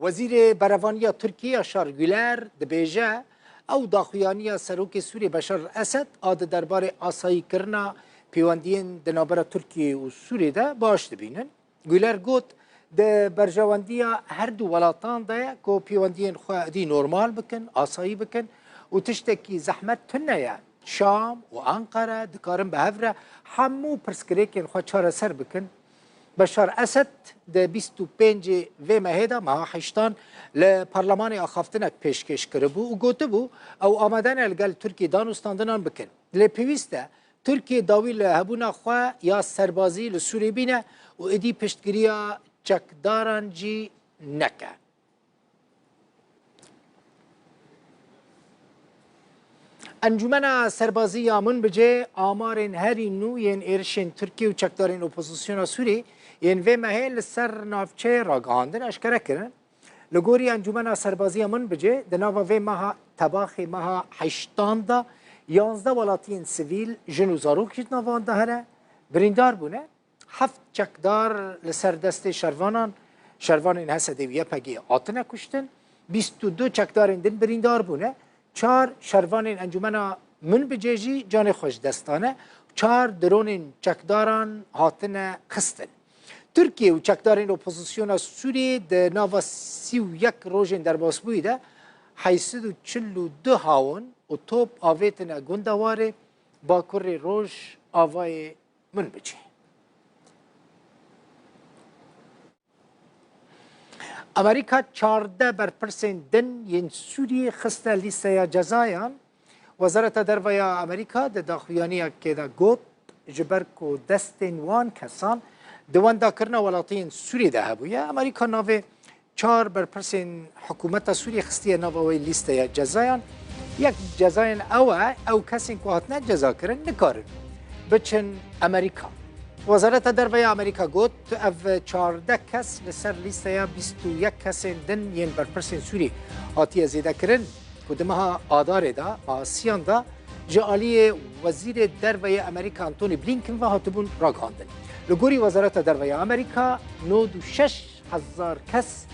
وزیر بروانیا ترکیه شار گولر دبیجه او داخویانی سروک سوری بشار اسد آد درباره آسایی کرنا پیواندین دنابر ترکیه و سوری ده باش دبینن. گولر گوت ده برجواندیا هر دو ولاتان ده که پیواندین خواهدی نورمال بکن آسایی بکن و تشتکی زحمت تنه شام و انقره دکارن به هفره همو پرسکریکین خواه چاره سر بکن. بشار اسد ده 25 و مهدا ماه حشتان لپارلمان آخافتنک پیشکش کرده بو و گوته بو او آمدن الگل ترکیه دانستاندنان بکن. لپیوسته ترکیه داوی لهبونا خواه یا سربازی لسوری بینه و ادی پشتگیریا چکداران جی نکه. انجمن سربازی آمون بجه آمارین هری نو ین ارشین ترکیه و چکدارین اپوزیسیون سوری ین و محل سر نافچه راگاندن اشکره کرن. لگوری انجمن سربازی آمون بجه دناوا و ماها تباخی ماها حشتان دا 11 ولاتین سویل جنو زاروک جد نوان ده هره بریندار بونه. 7 چکدار لسر دست شروانین هسته ویه پگی آتنه کشتن. 22 چکدارین دن بریندار بونه. 4 شروانین انجمن من بجیجی جان خوش دستانه. 4 درونین چکداران هاتنه خستن. ترکیه و چکدارین اپوزیسیون سوری ده ناوا 31 روژین در باسبوی ده 842 هاون و توپ آویتنه گندواره با کر روژ آوای من بچه. امریکا 14 برپرسین دن ین سوری خسته لیسته جزایان. وزارت درویا امریکا ده داخویانی که ده گوت جبرکو دستین وان کسان دوان دا کرنا ولاتین سوری ده هبویه. امریکا ناوه 4 برپرسین حکومت سوری خسته ناوه لیسته جزایان. یک جزایان او کسین که هاتنه جزا کرن نکارن بچن امریکا. وزارت درویا امریکا گوت او 14 کس لسر لیسته 21 کس دن ین برپرسین سوری هاتی زیده کرن که دمها آدار دا آسیان دا جعالی وزیر درویا امریکا انتونی بلینکن و هاتبون راگاندن. لگوری وزارت درویا امریکا 96,000 کس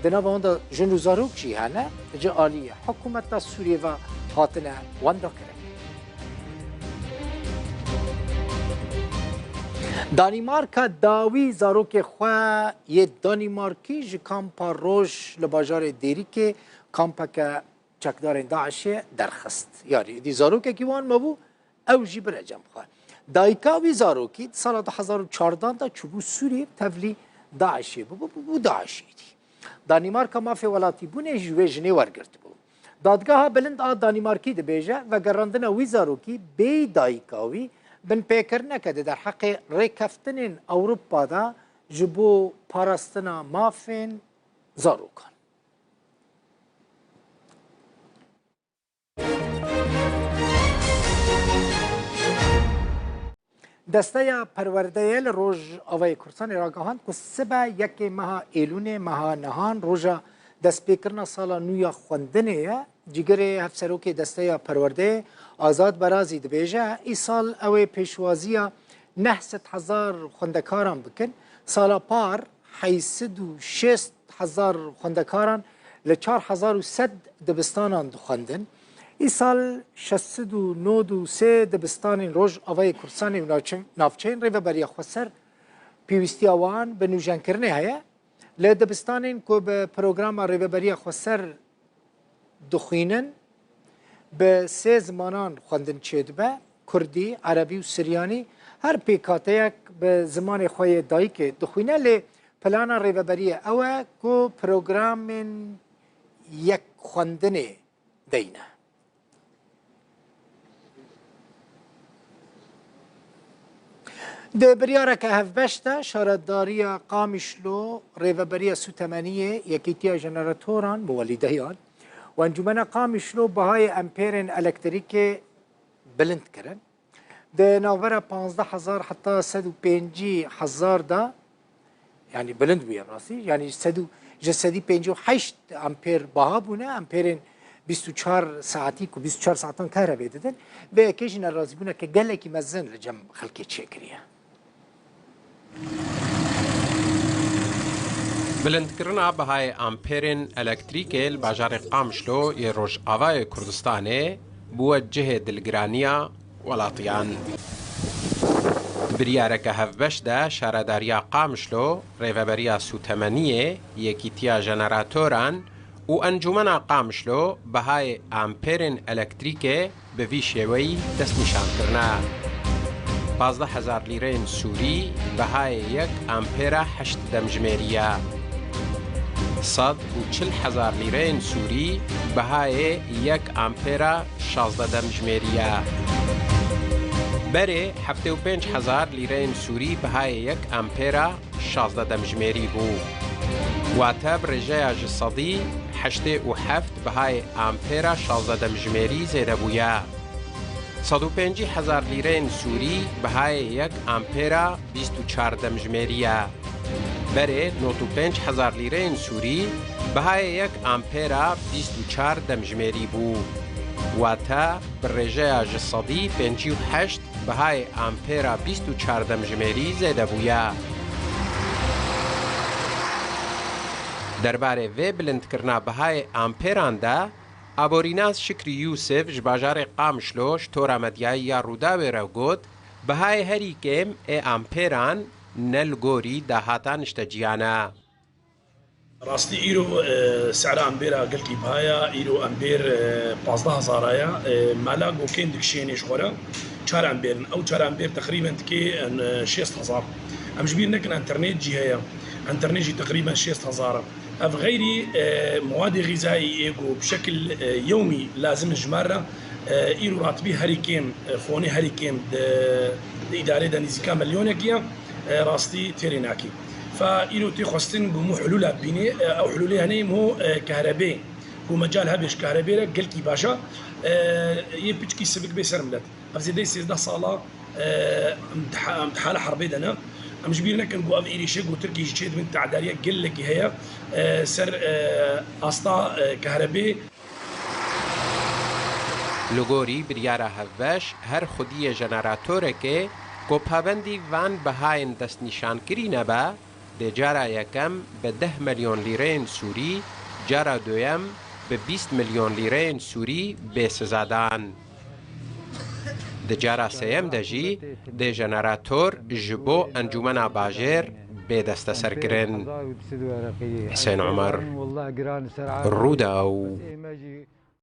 دنابه ونده جنو زاروک جی هنه جعالی حکومت سوریه و هاتنه ونده کرن. دانیمارکا داوی زاروک خواه یه دانیمارکی جی کامپا روش لباجار دیری که کامپا که چکدارین داعشه درخست. یاری دی زاروک کیوان مبو او جی برجم خواه. دایکاوی زاروکی سال 2014 دا چوبو سوری تولی داعشه بو داعشه دی. دانیمارکا مافی ولاتی بونه جوه جنه ورگرد بو. دادگاه بلند دانیمارکی دبیجه و گراندن وی زاروکی بی دایکاوی بن پیکر نکده در حق ریکفتن اوروپا دا جبو پاراستنا مافین زاروکان. دسته پرورده روز آوای کرسان راگاهان که سبا یک ماه ایلون ماه نهان روزا دست پیکرنا سالا نویا خوندنه جگر هفسروک دسته پرورده آزاد برازی دبیجه ای سال اوی پیشوازی 900,000 خوندکاران بکن. سالا پار 806,000 خوندکاران ل 4100 دبستانان دخوندن. ای سال 693 دبستان روز آوای کرسان نافچین ریو بریا خسر پیوستی آوان به نوجان کرنه هیا ل دبستان که به پروگرام ریو بریا خسر دخینن به 3 زمانان خواندن چیدبه کردی، عربی و سریانی هر پیکاته یک به زمان خواه دایی که دخوینه لی پلانا ریوبریه اوه که پروگرام یک خواندن دینه. ده بریاره که هفبشته شارداری قامشلو ریوبریه سوتمنیه یکیتیا جنراتوران موالیدهیان و انجمن قامشلو بهای امپیرن الکتریک بلند کرن. ده ناوره 15,000 حتی 150,000 دا یعنی بلند بیم راستی یعنی 158 امپیر بها بونه امپیرن 24 ساعتی که 24 ساعتان کاره بیددن به اکیشن رازی بونه که گله که مزن لجم خلقی چه کریه. بلندکردنا بهای امپرین الکتریکل باجار قامشلو ی روجاوای کردستانه بو جهه دلگرانیا ولاتیان. بریارک هفبش ده شارداریا قامشلو ریوبریا سوتمنیه یکیتیا جنراتوران و انجمن قامشلو بهای امپرین الکتریکه به وی شیوی دست نشان کرنا. 15,000 لیره سوری بهای 1 امپر 8 دمجمریه. 140,000 لیره سوری بهای 1 امپر 16 دمجمریه. بره 75,000 لیره سوری بهای 1 امپر 16 دمجمری بو. واتب رجای جسدی 87 بهای امپر 16 دمجمری زیده بویا. 150,000 لیره سوری بهای 1 امپر 24 دمجمریه. بره 95,000 لیره سوری بهای 1 امپر 24 دمجمری بو. واتا برژه جسدی 58 بهای امپر 24 دمجمری زیده بویا. درباره و بلند کرنا بهای امپران ده ابوریناز شکری یوسف جباجار قامشلوش تورا مدیای یا رودا رو گود بهای هری کم ای امپران نلگوری دهاتا نشتجیانا. راستی ایرو سعر امبیرا قلقی بهایا ایرو امبیر 15,000 آیا مالا گوکین دکشینش خورا 4 امبیر او 4 امبیر تقريبا تكي 6,000 ام جبير نكن انترنت جهه انترنت جي تقريبا 6,000 اف غيري مواد غذائيه ايجو بشكل يومي لازم جماره ايرو راتبي هريكيم فوني هريكيم اداره دنيزيكا مليونكيا راستي تيريناكي فإيرو تخصن بمو حلول بيني أو حلولي هني مو كهرباء هو مجال هبش كهرباء قلكي باشا يبيش كي سبق بيسر ملت أفزي دي 16 صالة امتحان حربي دنا أم جبيرنا كان جو أف إيري شيء جو تركي شيء من تعدارية قلك هي سر أستا كهرباء لغوری بریاره هفش هر خودی جنراتوره که گوپابندی وان بهاین دست نشان کری نبا ده جارا یکم به 10 میلیون لیره سوری جارا دویم به 20 میلیون لیره سوری به سزادان. ده جارا سیم دجی ده جنراتور جبو انجمن باجر به دست سرگرن. حسین عمر رودا او